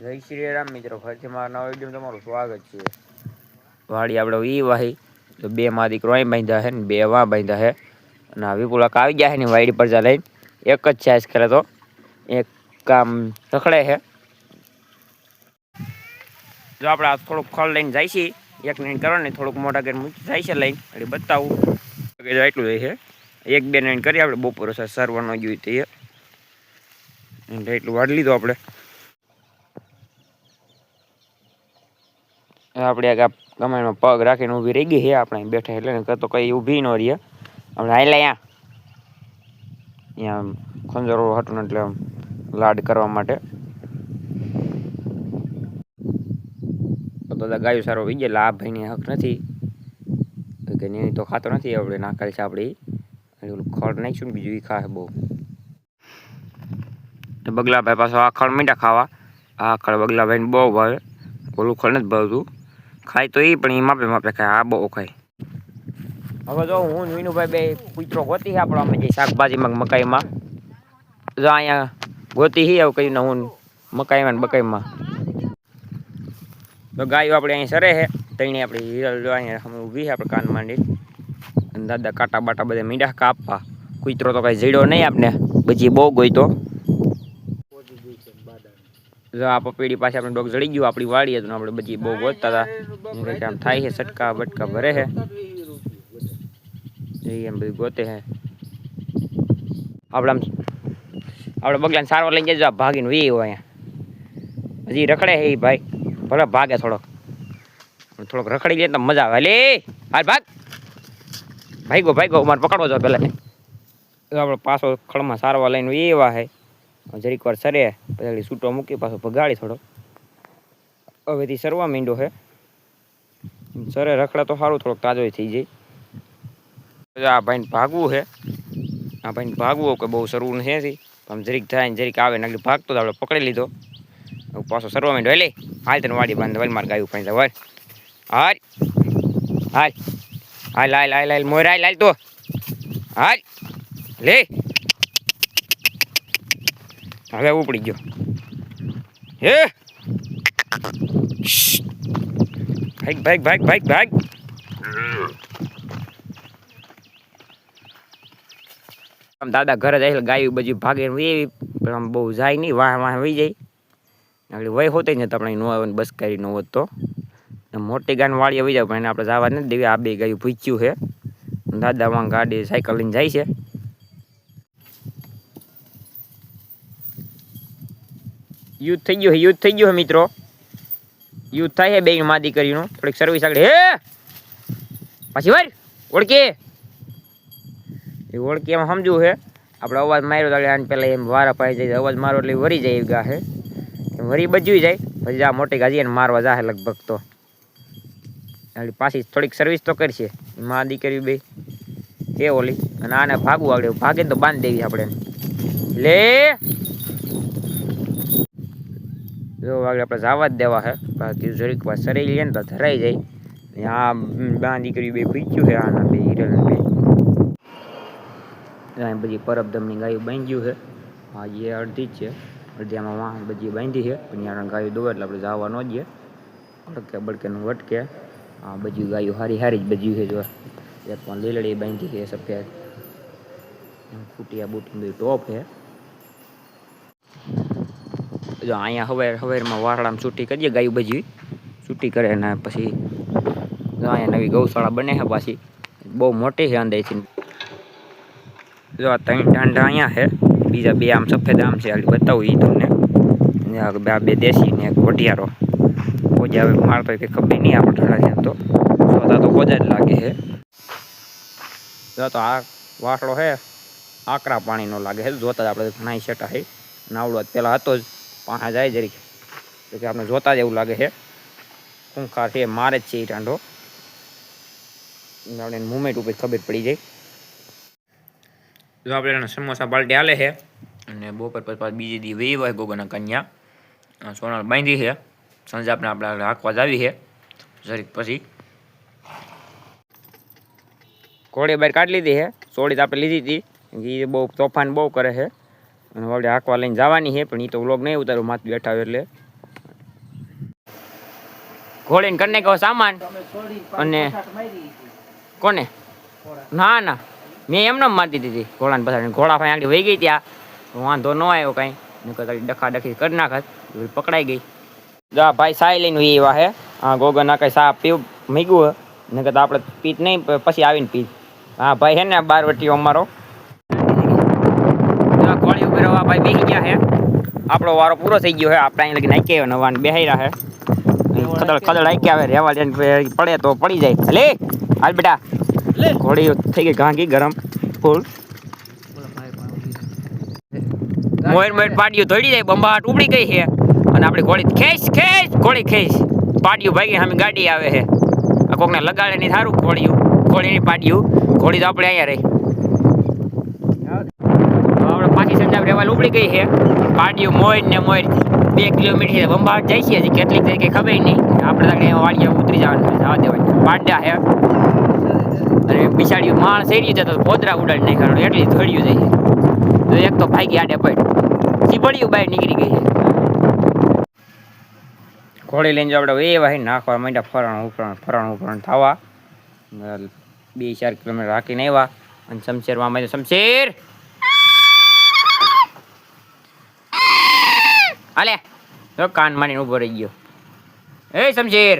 જય શ્રી રામ મિત્રો, ફરીથી મારા નવા વિડીયો તમારું સ્વાગત છે. વાડી આપણે ઈ વાહી તો બે માં દીકરો અહીં બાંધ્યા છે ને બે વાં બાંધ્યા છે. અને આ વિપુલક આવી ગયા છે ને વાડી પર જા લઈને એક જ છે કરે તો એક કામ રખડે છે. જો આપણે આ થોડુંક ખળ લઈને જાય છે, એક મિનિટ કરો ને થોડુંક મોટા કરીને મૂકી જાય છે લઈને એટલે બતાવું એટલું જાય છે. એક બે નાઈન કરી આપણે બપોર સરવાનો જોઈએ તો એટલું વાળી લીધું આપણે. આપણે આ કમાણીમાં પગ રાખીને ઊભી રહી ગઈ છે. આપણે બેઠા એટલે તો કઈ ઊભી ન રહીએ. આપણે હાલ અહીંયા ખંજરો હતું એટલે લાડ કરવા માટે તો ગાયો સારો વી ગયા. આ ભાઈને હક નથી કે નહીં તો ખાતો નથી. આપણે નાખેલ છે આપણે ઓલું ખડ નાખીશું ને બીજું એ ખાશે બહુ. બગલા ભાઈ પાછો આ ખડ મીઠા ખાવા. આ ખડ બગલા ભાઈને બહુ ભાવે. ઓલું ખડ નથી ભાવતું. ખાય તો એ પણ એ માપે માપે ખાય. આ બહુ ખાય. હવે જો હું વિનુભાઈ બે કૂતરો ગોતી છે આપણો અમે જે શાકભાજીમાં મકાઈમાં જો અહીંયા ગોતી હી આવું કહ્યું ને હું મકાઈમાં ને બકાઈમાં તો ગાયો આપણે અહીં સરે છે. તઈને આપણી હિરલ જો અહીંયા અમે ઊભી છે આપણે કાન માંડી અને દાદા કાંટા બાટા બધા મીંડા કાપવા. કૂતરો તો કઈ જડ્યો નહીં આપણે બચી બહુ ગોઈતો. જો આ પપીડી પાસે આપણે ડોગ જડી ગયું આપણી વાડી હતું આપણે બધી બહુ ગોતતા હતા. આમ થાય છે સટકા બટકા ભરે છે એમ બધું ગોતે છે. આપણે બગલાને સારવાર લઈને જજો. ભાગીને વી હોય અહીંયા હજી રખડે છે એ ભાઈ ભલે ભાગે થોડોક રખડી લે તો મજા આવે. લે હાલ ભાગ ભાઈગો ભાઈગો મારે પકડવો જો પેલા આપણે પાછો ખળમાં સારવાર લઈને એવા છે. જરીક વાર સરે પછી છૂટો મૂકી પાછો ભગાડી થોડો. હવેથી સરવા માંડ્યો છે. સરે રખડે તો સારું થોડોક તાજો થઈ જાય. આ ભાઈને ભાગવું છે. આ ભાઈને ભાગવું કે બહુ સરવું નથી. આમ જરીક થાય ને જરીક આવે ને ભાગતો આપણે પકડી લીધો. પાછો સરવા માંડ્યો. લે હાલ તને વાડી બાંધે વલ માર ગાયું પાણી વલ હાલ હાલ હાલ હાલ હાલ હાલ મોર હાલ હાલ તો હાલ લે હવે ઉપડી ગયો. હે ભાગ ભાગ ભાગ ભાગ ભાગ. આમ દાદા ઘરે જાય ગાયું બધી ભાગે એવી પણ આમ બહુ જાય નહીં. વાહ વાહ વહી જાય એટલે વય હોતે ને તો આપણે નો આવે બસ કરી ન હોત તો મોટી ગાન વાળીએ વહી જાય પણ એને આપણે જવા નથી દેવી. આ બે ગાયું ભૂચ્યું છે. દાદા માં ગાડી સાયકલ લઈને જાય છે. યુદ્ધ થઈ ગયું હે મિત્રો. યુદ્ધ થાય છે બે માં દીકરીનું. થોડીક સર્વિસ આગળ હે પાછી વાર ઓળખી એ ઓળખી એમાં સમજવું છે. આપણે અવાજ માર્યો તો આને પેલા એમ વારા પાઈ જાય. અવાજ મારો એટલે વરી જાય ગા છે વરી બજવી જાય. પછી આ મોટી ગાજી એને મારવા જાહે લગભગ તો એટલે પાછી થોડીક સર્વિસ તો કરશે માં દીકરી બે એ ઓલી. અને આને ભાગવું આગળ ભાગે તો બાંધી દેવી આપણે લે જો આગળ આપણે જવા જ દેવા છે. બાકી જરીક વાર સરી લઈએ ને તો ધરાઈ જાય. આ બા દીકરી બે પૂછ્યું છે આના બે હિરલ બે બધી પરબધમની ગાયું બાંધ્યું છે. હા એ અડધી જ છે. અડધીમાં વાહ બધી બાંધી છે પણ યાર ગાયું દોવે એટલે આપણે જવા ન જઈએ. અડકે બડકેનું વટકે હા બધી ગાયું હારી હારી જ બધી છે. જો એક પણ લીલડી બાંધી છે સફેદ ફૂટિયા બૂટી બધી ટોપ છે. જો અહીંયા હવેરમાં વારડામાં છૂટી કરીએ ગાયું બજી છૂટી કરે ને પછી અહીંયા નવી ગૌશાળા બને છે પાછી બહુ મોટી છે અંદરથી. જો આ ત્રણ ટાંડા અહીંયા છે. બીજા બે આમ સફેદ આમ છે બતાવું એ તમને. બે દેશી ને એક વઢિયારો કોજા હવે મારતો કંઈ ખબર નહીં આપણે ઠાડા છે તો જોતા તો કોજા જ લાગે છે. જો તો આ વાસળો છે આકરા પાણીનો લાગે છે. જોતા જ આપણે ઘણા સેટા છે. નાવડો પેલા હતો જ પાણા જાય જરીક એટલે આપણે જોતા જ એવું લાગે છે. ખૂંખાર છે મારે જ છે એ ટાંડો. આપણે મુમેન્ટ ઉપર ખબર પડી જાય. જો આપણે સમોસા બાલટી હાલે છે અને બપોર પછી બીજી દી વે હોય ગોગોના કન્યા સોનલ બાંધી છે. સાંજે આપણે હાંકવા જ આવી છે જરીક પછી ઘોડી બહાર કાઢી લીધી છે. સોડી તો આપણે લીધી હતી. એ બહુ તોફાન બહુ કરે છે અને વળી હાંકવા લઈને જવાની છે પણ એ તો વ્લોગ નહીં ઉતારું માથે બેઠા એટલે ઘોડીને કરી નાખ્યો સામાન. અને કોને? ના ના, મેં એમને મારી દીધી ઘોડાને પછાડી. ઘોડા ભાઈ આગળ વહી ગઈ ત્યાં, વાંધો ન આવ્યો કાંઈ. ડખા ડખી કરી નાખત, પકડાઈ ગઈ. જા ભાઈ સાય લઈને એવા હે. હા ગોગન આ કઈ સા પીવું મૂક્યું હે ને, કહેતા આપણે પીત નહીં પછી આવીને પીત. હા ભાઈ હે ને બારવટીઓ અમારો ઘોડી ઉપર ભાઈ બેસી ગયા હે. આપણો વારો પૂરો થઈ ગયો હે. આપણે અહીં લગી નાખી આવ્યો નવા બેહાઈ રહ્યા હે. ખદળ ખદળ આખી આવે રેવા દે, પડે તો પડી જાય. લે હાલ બેટા, ઘોડી થઈ ગઈ ઘાંગી ગરમ ફૂલ. મોર મોર પાડ્યું ધોડી જાય, બંબાટ ઉપડી ગઈ છે. અને આપણી ઘોડી ખેંચ ખેંચ, ઘોડી ખેંચ. પાડ્યું ભાગી સામે ગાડી આવે છે. આ કોકને લગાડે નહીં સારું ઘોડીની પાડ્યું. ઘોડી તો આપણે અહીંયા રહી. આપણે પાછી સંજાબ રેવાલ ઉપડી ગઈ છે. પાડ્યું મોર ને મોર 2 કિલોમીટર બંબાટ જાય છે. હજી કેટલીક તરીકે ખબર નહીં. આપણે વાળીએ ઉતરી જવાનું જવા દેવાય. પાડ્યા છે અને બિસાડ્યું માણ થઈ રહ્યું છે તો પોદરા ઉડાડી નાખ્યા. એટલી ધોડ્યું જાય તો એક તો ભાગી આડે પડ સીબડિયું બહાર નીકળી ગઈ છે. ઘોડી લઈને જો આપણે એ વાહી નાખવા માંડ્યા. ફરણ ઉપરણ થવા 2-4 કિલોમીટર રાખીને આવ્યા. અને શમશેરમાં અમે શમશેર હાલે તો કાન મારીને ઊભો રહી ગયો. એ શમશેર